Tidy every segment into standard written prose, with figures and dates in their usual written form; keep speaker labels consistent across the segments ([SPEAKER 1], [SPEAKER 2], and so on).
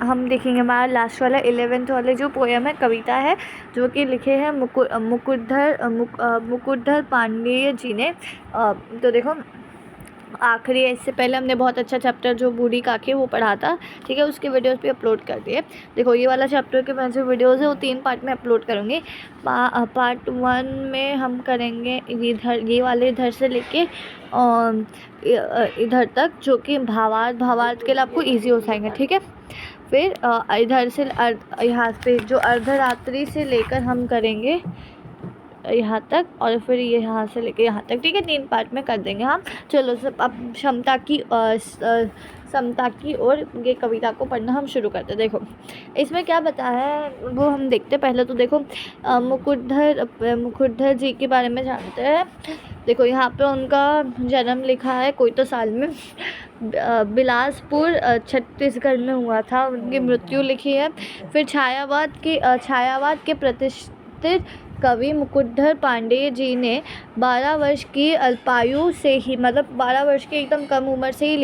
[SPEAKER 1] हम देखेंगे हमारा लास्ट वाला 11th वाले जो पोएम है, कविता है, जो कि लिखे हैं मुकुटधर पांडेय जी ने। तो देखो आखिरी है, इससे पहले हमने बहुत अच्छा चैप्टर जो बूढ़ी काकी वो पढ़ा था, ठीक है, उसके वीडियोस भी अपलोड कर दिए। देखो ये वाला चैप्टर के मैं जो वीडियोस है वो 3 पार्ट में अपलोड करूँगी। पार्ट 1 में हम करेंगे ये वाले इधर से लेके इधर तक, जो कि भावार्थ के लिए आपको ईजी हो जाएंगे, ठीक है। फिर इधर से यहाँ पे जो अर्धरात्रि से लेकर हम करेंगे यहाँ तक, और फिर ये यहाँ से लेके यहाँ तक, ठीक है, 3 पार्ट में कर देंगे हम। चलो सब अब समता की और ये कविता को पढ़ना हम शुरू करते हैं। देखो इसमें क्या बताया है वो हम देखते हैं। पहले तो देखो मुकुटधर जी के बारे में जानते हैं। देखो यहाँ पे उनका जन्म लिखा है कोई तो साल में, बिलासपुर छत्तीसगढ़ में हुआ था। उनकी मृत्यु लिखी है। फिर छायावाद के प्रतिष्ठित कवि मुकुटधर पांडेय जी ने 12 वर्ष की अल्पायु से ही, मतलब 12 वर्ष की एकदम कम उम्र से ही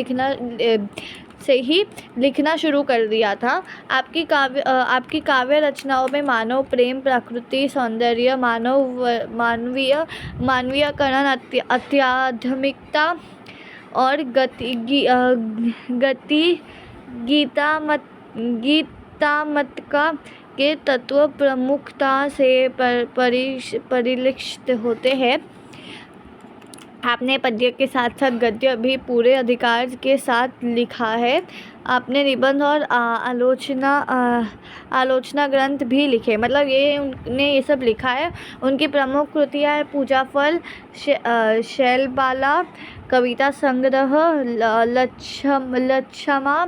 [SPEAKER 1] लिखना शुरू कर दिया था। आपकी काव्य रचनाओं में मानव प्रेम, प्रकृति, सौंदर्य, मानवीयकरण, अत्याधुनिकता और गीतात्मकता के तत्व प्रमुखता से परिलक्षित होते हैं। आपने पद्य के साथ साथ गद्य भी पूरे अधिकार के साथ लिखा है। आपने निबंध और आलोचना ग्रंथ भी लिखे, मतलब उन्होंने ये सब लिखा है। उनकी प्रमुख कृतियाँ है पूजा फल, शैलबाला, कविता संग्रह, लच्छमा,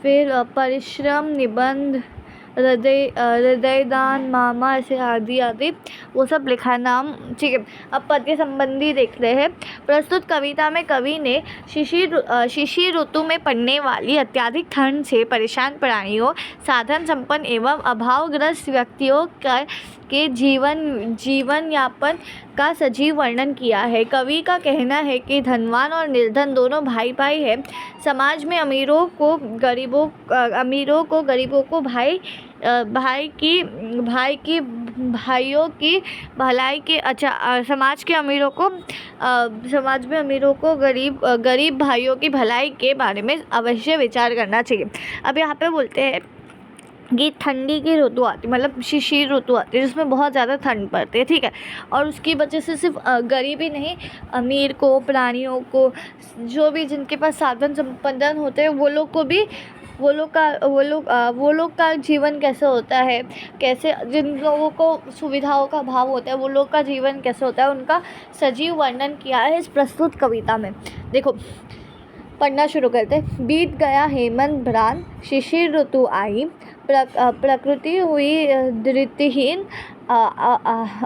[SPEAKER 1] फिर परिश्रम, निबंध, हृदयदान, मामा, ऐसे आदि वो सब लिखा नाम, ठीक है। अब पद्य संबंधी देख रहे हैं। प्रस्तुत कविता में कवि ने शिशिर ऋतु में पड़ने वाली अत्यधिक ठंड से परेशान प्राणियों, साधन संपन्न एवं अभावग्रस्त व्यक्तियों के जीवन यापन का सजीव वर्णन किया है। कवि का कहना है कि धनवान और निर्धन दोनों भाई हैं। समाज में अमीरों को गरीबों को भाइयों की भलाई के समाज में अमीरों को गरीब भाइयों की भलाई के बारे में अवश्य विचार करना चाहिए। अब यहाँ पे बोलते हैं कि ठंडी की ऋतु आती, मतलब शिशिर ऋतु आती है, जिसमें बहुत ज़्यादा ठंड पड़ती है, ठीक है। और उसकी वजह से सिर्फ गरीब ही नहीं, अमीर को, प्राणियों को, जो भी जिनके पास साधन संपन्न होते हैं, वो लोग का जीवन कैसे होता है, कैसे जिन लोगों को सुविधाओं का अभाव होता है, वो लोग का जीवन कैसे होता है, उनका सजीव वर्णन किया है इस प्रस्तुत कविता में। देखो पढ़ना शुरू करते। बीत गया हेमंत भ्रान, शिशिर ऋतु आई, प्रकृति हुई धृतिहीन,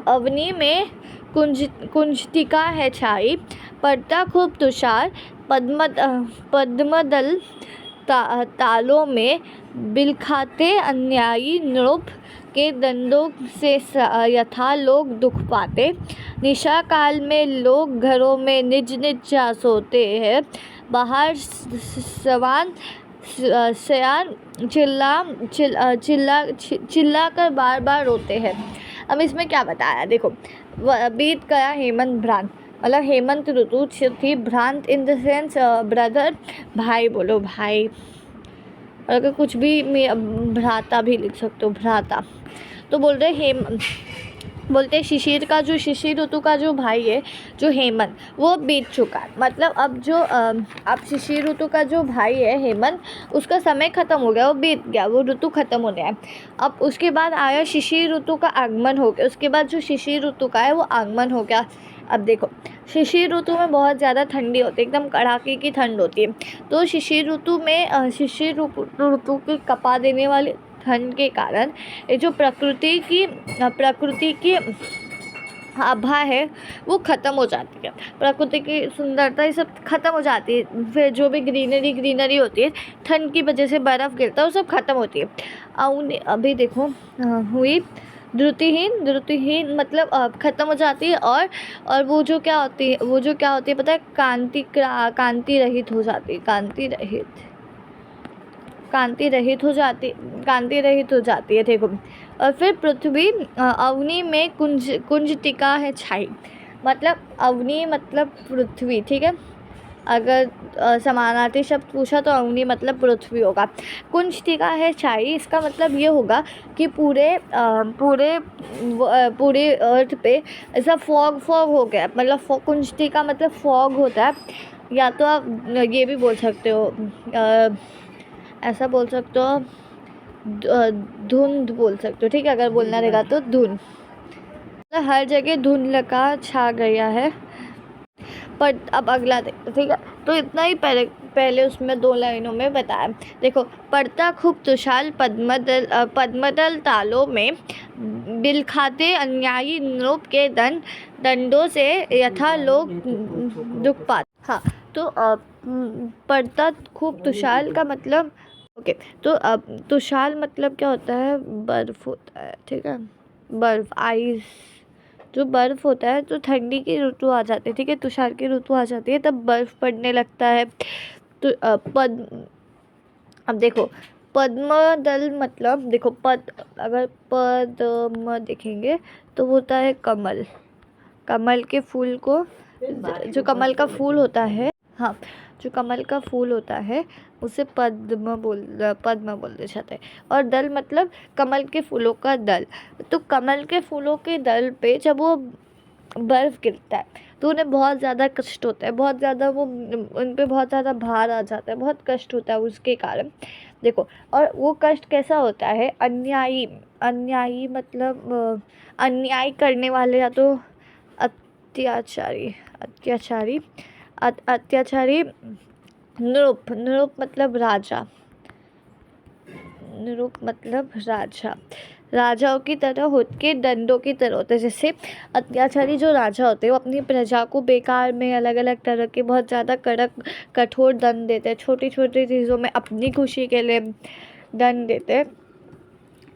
[SPEAKER 1] अवनी में कुंजटिका है छाई, पड़ता खूब तुषार, पद्मदल तालों में बिलखाते अन्यायी नृप के दंडों से यथा लोग दुख पाते। निशा काल में लोग घरों में निज जा सोते हैं, बाहर सयान चिल्ला कर बार बार रोते हैं। अब इसमें क्या बताया, देखो बीत गया हेमंत भ्रांत, मतलब हेमंत ऋतु थी, भ्रांत इन द सेंस ब्रदर, भाई बोलो भाई, अगर कुछ भी भ्राता भी लिख सकते हो, भ्राता। तो बोलते शिशिर ऋतु का जो भाई है, जो हेमंत, वो बीत चुका है। मतलब अब शिशिर ऋतु का जो भाई है हेमंत, उसका समय ख़त्म हो गया, वो बीत गया, वो ऋतु ख़त्म होने है। अब उसके बाद आया शिशिर ऋतु का आगमन हो गया, उसके बाद जो शिशिर ऋतु का है वो आगमन हो गया। अब देखो शिशिर ऋतु में बहुत ज़्यादा ठंडी होती है, एकदम कड़ाके की ठंड होती है। तो शिशिर ऋतु की कपा देने वाली ठंड के कारण ये जो प्रकृति की आभा है वो ख़त्म हो जाती है, प्रकृति की सुंदरता ये सब ख़त्म हो जाती है। फिर जो भी ग्रीनरी होती है, ठंड की वजह से बर्फ़ गिरता है, वो सब ख़त्म होती है। अभी देखो हुई धृतिहीन मतलब ख़त्म हो जाती है। और वो जो क्या होती है पता है, कांति रहित हो जाती है, कांति रहित। कांति रहित हो जाती है। देखो, और फिर पृथ्वी अवनी में कुंज टिका है छाई। मतलब अवनी मतलब पृथ्वी, ठीक है। अगर समानार्थी शब्द पूछा तो अवनी मतलब पृथ्वी होगा। कुंज टिका है छाई, इसका मतलब ये होगा कि पूरे अर्थ पे ऐसा फॉग हो गया। मतलब कुंज टिका मतलब फॉग होता है, या तो आप ये भी बोल सकते हो, ऐसा बोल सकते हो, धुंध बोल सकते हो, ठीक है। अगर बोलना रहेगा तो धुंध, मतलब हर जगह धुंधलका छा गया है। पर अब अगला देखो, ठीक है। तो इतना ही पहले उसमें 2 लाइनों में बताया। देखो, पड़ता खूब तुषार पद्मदल तालों में, बिलखाते अन्यायी नृप के दंडों से, यथा लोग दुखपात। हाँ, तो पड़ता खूब तुषार का मतलब, ओके, तो अब तुषार मतलब क्या होता है? बर्फ़ होता है, ठीक है। बर्फ़, आइस, जो बर्फ़ होता है, तो ठंडी की ऋतु आ जाती है, ठीक है, तुषार की ऋतु आ जाती है, तब बर्फ़ पड़ने लगता है। तो अब देखो, पद्मदल मतलब, देखो अगर पद्म देखेंगे तो वो होता है कमल। कमल के फूल को, जो कमल का फूल होता है, हाँ, जो कमल का फूल होता है उसे पद्म बोलते जाते हैं। और दल मतलब कमल के फूलों का दल। तो कमल के फूलों के दल पे जब वो बर्फ़ गिरता है तो उन्हें बहुत ज़्यादा कष्ट होता है, बहुत ज़्यादा उन पे बहुत ज़्यादा भार आ जाता है, बहुत कष्ट होता है उसके कारण। देखो, और वो कष्ट कैसा होता है? अन्यायी मतलब अन्याय करने वाले, या तो अत्याचारी नृप मतलब राजा, राजाओं की तरह होके दंडों की तरह होते हैं। जैसे अत्याचारी जो राजा होते हैं वो अपनी प्रजा को बेकार में अलग अलग तरह के बहुत ज़्यादा कठोर दंड देते हैं, छोटी छोटी चीज़ों में अपनी खुशी के लिए दंड देते हैं,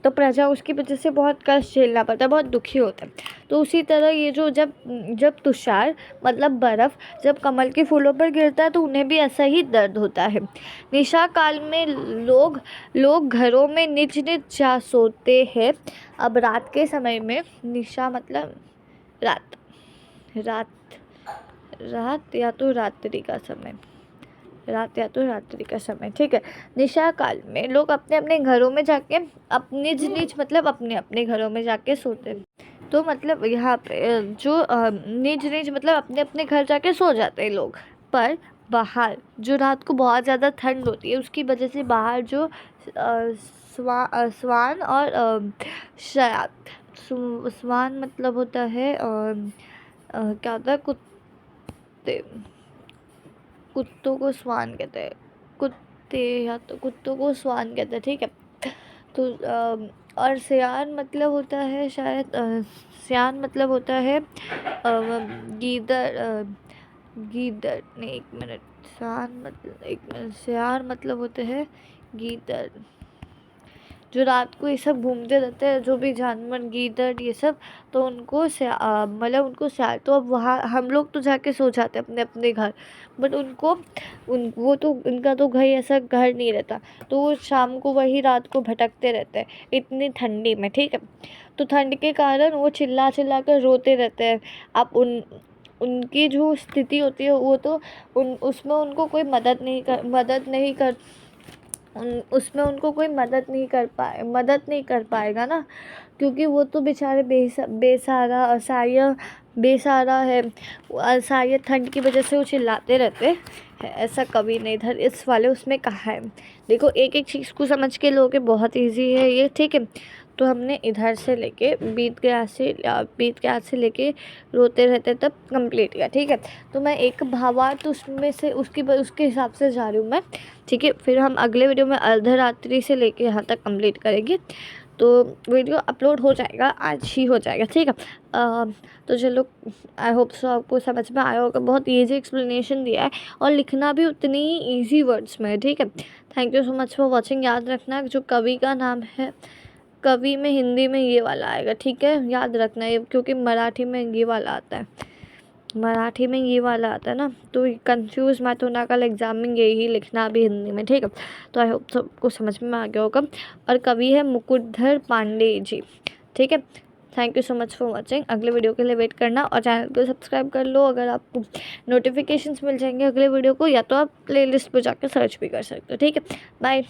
[SPEAKER 1] तो प्रजा उसकी वजह से बहुत कष्ट झेलना पड़ता है, बहुत दुखी होता है। तो उसी तरह ये जो जब तुषार मतलब बर्फ़ जब कमल के फूलों पर गिरता है तो उन्हें भी ऐसा ही दर्द होता है। निशा काल में लोग घरों में निज जा सोते हैं। अब रात के समय में, निशा मतलब रात, या तो रात्रि का समय, ठीक है। निशा काल में लोग अपने अपने घरों में जाके निज मतलब अपने अपने घरों में जाके सोते हैं। तो मतलब यहाँ पे जो निज मतलब अपने अपने घर जाके सो जाते हैं लोग। पर बाहर जो रात को बहुत ज़्यादा ठंड होती है, उसकी वजह से बाहर जो स्वान और शराब, स्वान मतलब होता है क्या होता है? कुत्तों को स्वान कहते हैं, या तो कुत्तों को स्वान कहते हैं, ठीक है। तो और सियान मतलब होता है शायद, सियान मतलब होता है गीदड़ नहीं, एक मिनट, सियान मतलब होते हैं गीदड़, जो रात को ये सब घूमते रहते हैं, जो भी जानवर, गीदड़, ये सब, तो उनको मतलब उनको सियाल। तो अब वहाँ हम लोग तो जाके सो जाते हैं अपने अपने घर, बट वो तो उनका तो घर ऐसा घर नहीं रहता, तो वो शाम को वही रात को भटकते रहते हैं इतनी ठंडी में, ठीक है। तो ठंड के कारण वो चिल्ला चिल्ला कर रोते रहते हैं। अब उनकी जो स्थिति होती है वो तो उसमें उनको कोई मदद नहीं कर पाएगा ना, क्योंकि वो तो बेचारे बेसहारा है। असहाय ठंड की वजह से वो चिल्लाते रहते हैं। ऐसा कभी नहीं इधर इस वाले उसमें कहा है। देखो, एक एक चीज़ को समझ के लोगे, बहुत इजी है ये, ठीक है। तो हमने इधर से लेके बीत गया से लेके रोते रहते तब कंप्लीट किया, ठीक है। तो मैं एक भावार्थ उसमें से उसके हिसाब से जा रही हूँ मैं, ठीक है। फिर हम अगले वीडियो में अर्धरात्रि से लेके यहाँ तक कंप्लीट करेंगे। तो वीडियो अपलोड हो जाएगा, आज ही हो जाएगा, ठीक है। तो चलो, आई होप सो आपको समझ में आया होगा। बहुत ईजी एक्सप्लेनेशन दिया है और लिखना भी उतनी ही ईजी वर्ड्स में है, ठीक है। Thank you so much for watching. याद रखना जो कवि का नाम है, कवि में हिंदी में ये वाला आएगा, ठीक है, याद रखना ये, क्योंकि मराठी में ये वाला आता है। मराठी में ये वाला आता है ना, तो कंफ्यूज मत होना, कल एग्ज़ाम में यही लिखना भी हिंदी में, ठीक है। तो आई होप सबको समझ में आ गया होगा। और कवि है मुकुटधर पांडे जी, ठीक है। Thank you so much for watching. अगले वीडियो के लिए वेट करना और चैनल को सब्सक्राइब कर लो। अगर आपको नोटिफिकेशंस मिल जाएंगे अगले वीडियो को, या तो आप प्लेलिस्ट पर जाकर सर्च भी कर सकते हो, ठीक है। बाय।